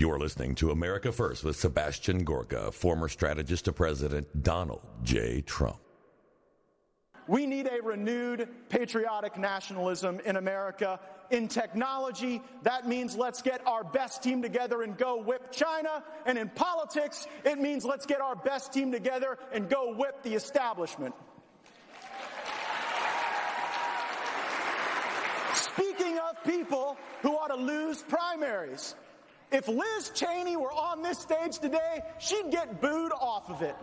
You're listening to America First with Sebastian Gorka, former strategist to President Donald J. Trump. We need a renewed patriotic nationalism in America. In technology, that means let's get our best team together and go whip China. And in politics, it means let's get our best team together and go whip the establishment. Speaking of people who ought to lose primaries, if Liz Cheney were on this stage today, she'd get booed off of it.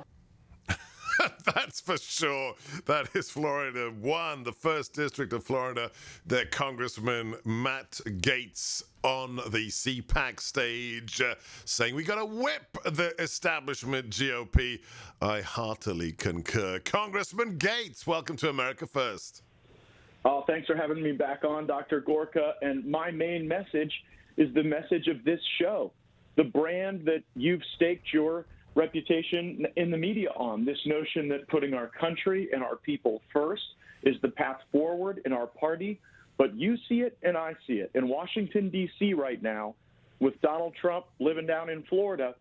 That's for sure. That is Florida 1, the 1st District of Florida. Their Congressman Matt Gaetz on the CPAC stage saying we got to whip the establishment GOP. I heartily concur. Congressman Gaetz, welcome to America First. Oh, thanks for having me back on, Dr. Gorka. And my main message is the message of this show, the brand that you've staked your reputation in the media on, this notion that putting our country and our people first is the path forward in our party. But you see it and I see it. In Washington, D.C. right now, with Donald Trump living down in Florida,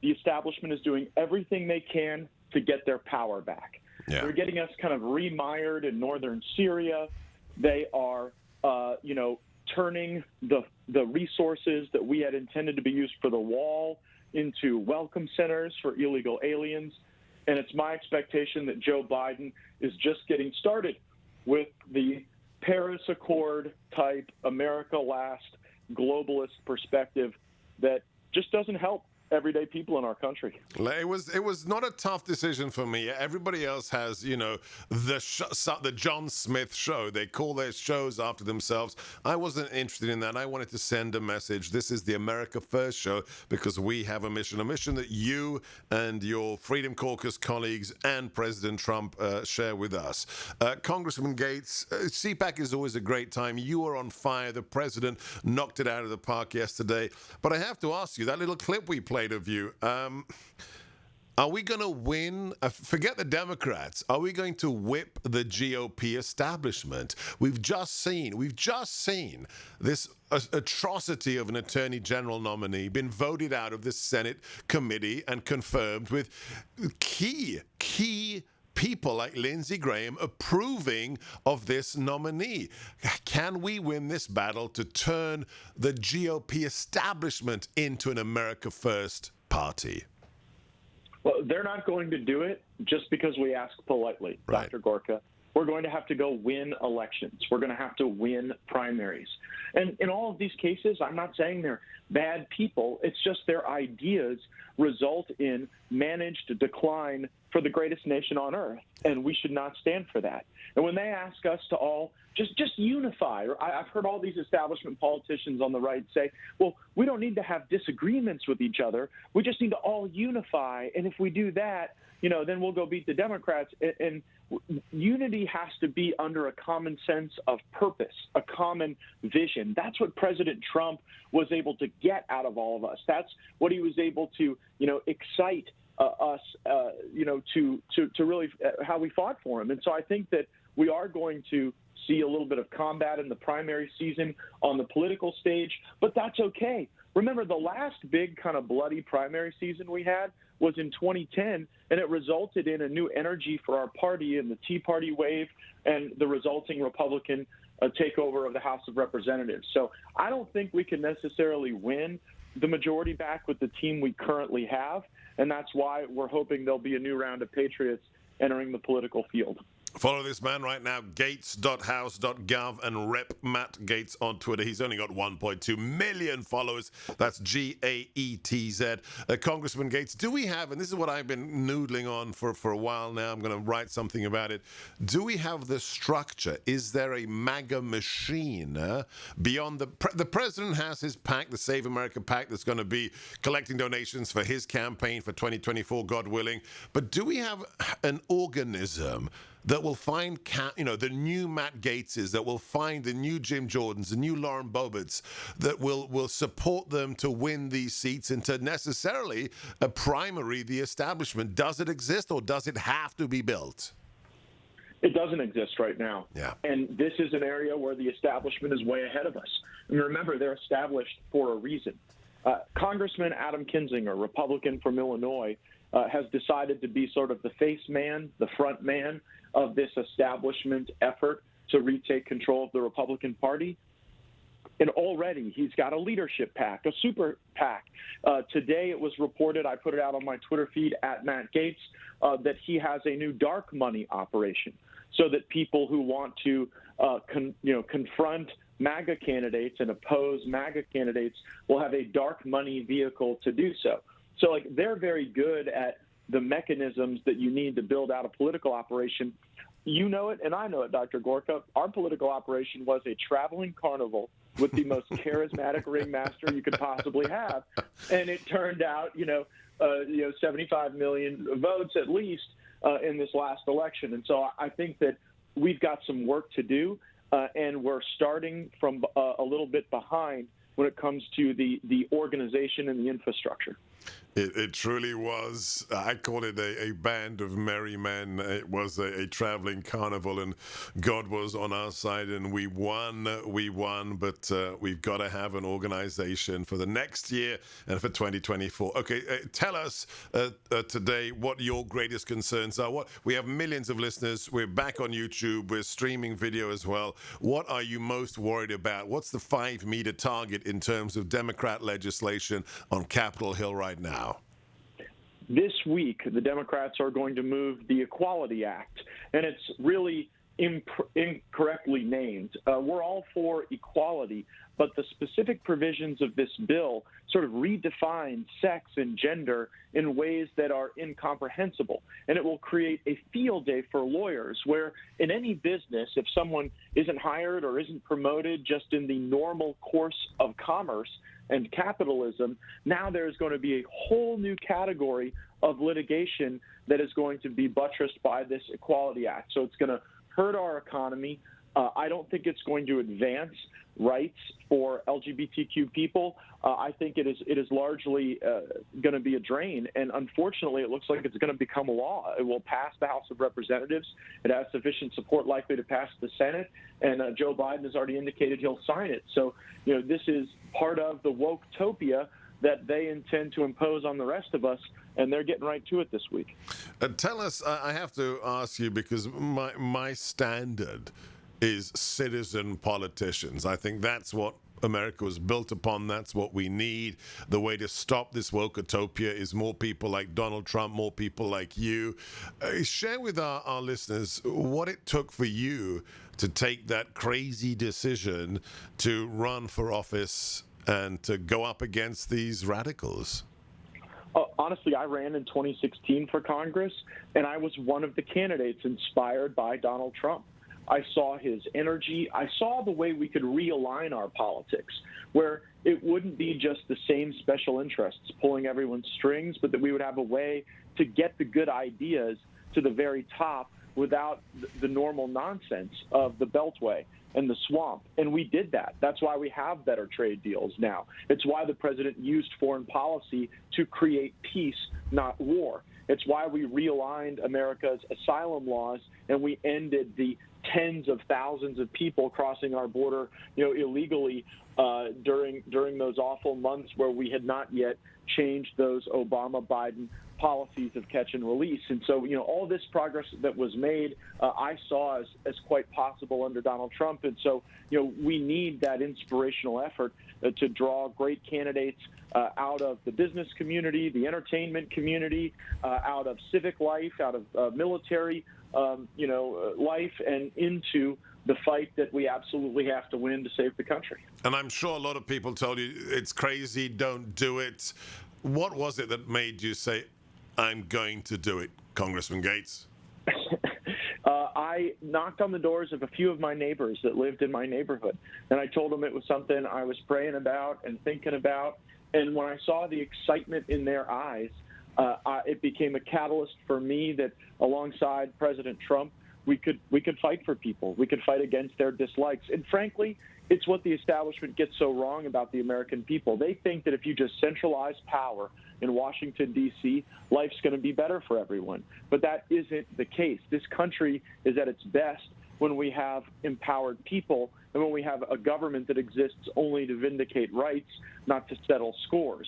the establishment is doing everything they can to get their power back. Yeah. They're getting us kind of remired in northern Syria. They are, turning the resources that we had intended to be used for the wall into welcome centers for illegal aliens. And it's my expectation that Joe Biden is just getting started with the Paris Accord type America Last globalist perspective that just doesn't help everyday people in our country. It was not a tough decision for me. Everybody else has, the John Smith show. They call their shows after themselves. I wasn't interested in that. I wanted to send a message. This is the America First show because we have a mission that you and your Freedom Caucus colleagues and President Trump share with us. Congressman Gaetz, CPAC is always a great time. You are on fire. The president knocked it out of the park yesterday. But I have to ask you, that little clip we played of you, are we going to win? Forget the Democrats. Are we going to whip the GOP establishment? We've just seen this atrocity of an attorney general nominee been voted out of the Senate committee and confirmed with key people like Lindsey Graham approving of this nominee. Can we win this battle to turn the GOP establishment into an America First party? Well, they're not going to do it just because we ask politely, right. Dr. Gorka. We're going to have to go win elections. We're going to have to win primaries. And in all of these cases, I'm not saying they're bad people. It's just their ideas result in managed decline for the greatest nation on earth, and we should not stand for that. And when they ask us to all just unify, or I've heard all these establishment politicians on the right say, well, we don't need to have disagreements with each other. We just need to all unify, and if we do that, then we'll go beat the Democrats. And unity has to be under a common sense of purpose, a common vision. That's what President Trump was able to get out of all of us. That's what he was able to, excite us, to really how we fought for him. And so I think that we are going to see a little bit of combat in the primary season on the political stage, but that's okay. Remember, the last big kind of bloody primary season we had was in 2010, and it resulted in a new energy for our party and the Tea Party wave and the resulting Republican takeover of the House of Representatives. So I don't think we can necessarily win the majority back with the team we currently have, and that's why we're hoping there'll be a new round of patriots entering the political field. Follow this man right now, gaetz.house.gov, and Rep Matt Gaetz on Twitter. He's only got 1.2 million followers. That's Gaetz. Congressman Gaetz, do we have, and this is what I've been noodling on for a while now, I'm going to write something about it. Do we have the structure? Is there a MAGA machine beyond the president has his PAC, the Save America PAC, that's going to be collecting donations for his campaign for 2024, God willing. But do we have an organism that will find, the new Matt Gaetzes, that will find the new Jim Jordans, the new Lauren Boeberts, that will support them to win these seats and to necessarily a primary the establishment? Does it exist, or does it have to be built? It doesn't exist right now. Yeah. And this is an area where the establishment is way ahead of us. And remember, they're established for a reason. Congressman Adam Kinzinger, Republican from Illinois, has decided to be sort of the face man, the front man of this establishment effort to retake control of the Republican Party. And already he's got a leadership PAC, a super PAC. Today it was reported, I put it out on my Twitter feed at Matt Gaetz, that he has a new dark money operation so that people who want to confront MAGA candidates and oppose MAGA candidates will have a dark money vehicle to do so. So, like, they're very good at the mechanisms that you need to build out a political operation. You know it, and I know it, Dr. Gorka. Our political operation was a traveling carnival with the most charismatic ringmaster you could possibly have, and it turned out, 75 million votes at least in this last election. And so I think that we've got some work to do, and we're starting from a little bit behind when it comes to the organization and the infrastructure. It truly was. I call it a band of merry men. It was a traveling carnival, and God was on our side, and we won, but we've got to have an organization for the next year and for 2024. Okay, tell us today what your greatest concerns are. We have millions of listeners. We're back on YouTube. We're streaming video as well. What are you most worried about? What's the 5-meter target in terms of Democrat legislation on Capitol Hill right now? This week, the Democrats are going to move the Equality Act, and it's really incorrectly named. We're all for equality, but the specific provisions of this bill sort of redefine sex and gender in ways that are incomprehensible. And it will create a field day for lawyers where in any business, if someone isn't hired or isn't promoted just in the normal course of commerce and capitalism, now there's going to be a whole new category of litigation that is going to be buttressed by this Equality Act. So it's going to hurt our economy. I don't think it's going to advance rights for LGBTQ people. I think it is largely going to be a drain, and unfortunately, it looks like it's going to become a law. It will pass the House of Representatives. It has sufficient support, likely to pass the Senate, and Joe Biden has already indicated he'll sign it. So, this is part of the woke-topia that they intend to impose on the rest of us, and they're getting right to it this week. Tell us, I have to ask you, because my standard is citizen politicians. I think that's what America was built upon. That's what we need. The way to stop this woke-utopia is more people like Donald Trump, more people like you. Share with our listeners what it took for you to take that crazy decision to run for office and to go up against these radicals. Honestly, I ran in 2016 for Congress, and I was one of the candidates inspired by Donald Trump. I saw his energy. I saw the way we could realign our politics, where it wouldn't be just the same special interests pulling everyone's strings, but that we would have a way to get the good ideas to the very top without the normal nonsense of the Beltway and the swamp. And we did that. That's why we have better trade deals now. It's why the president used foreign policy to create peace, not war. It's why we realigned America's asylum laws and we ended the tens of thousands of people crossing our border, illegally during those awful months where we had not yet changed those Obama-Biden policies of catch and release. And so, all this progress that was made, I saw as quite possible under Donald Trump. And so, we need that inspirational effort to draw great candidates out of the business community, the entertainment community, out of civic life, out of military, life, and into the fight that we absolutely have to win to save the country. And I'm sure a lot of people told you it's crazy, don't do it. What was it that made you say, I'm going to do it, Congressman Gaetz? I knocked on the doors of a few of my neighbors that lived in my neighborhood, and I told them it was something I was praying about and thinking about. And when I saw the excitement in their eyes, it became a catalyst for me that alongside President Trump, we could fight for people. We could fight against their dislikes. And frankly, it's what the establishment gets so wrong about the American people. They think that if you just centralize power in Washington, D.C., life's going to be better for everyone. But that isn't the case. This country is at its best when we have empowered people and when we have a government that exists only to vindicate rights, not to settle scores.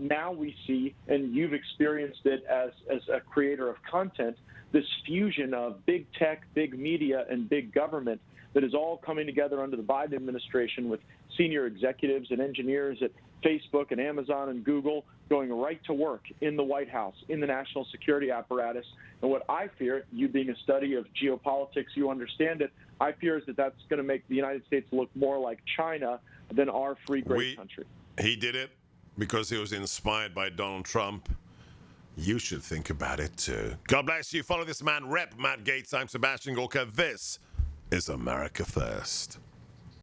Now we see, and you've experienced it as a creator of content, this fusion of big tech, big media, and big government that is all coming together under the Biden administration, with senior executives and engineers at Facebook and Amazon and Google going right to work in the White House, in the national security apparatus. And what I fear, you being a study of geopolitics, you understand it, I fear is that that's going to make the United States look more like China than our free, great country. He did it because he was inspired by Donald Trump. You should think about it too. God bless you. Follow this man, Rep. Matt Gaetz. I'm Sebastian Gorka. This is America First.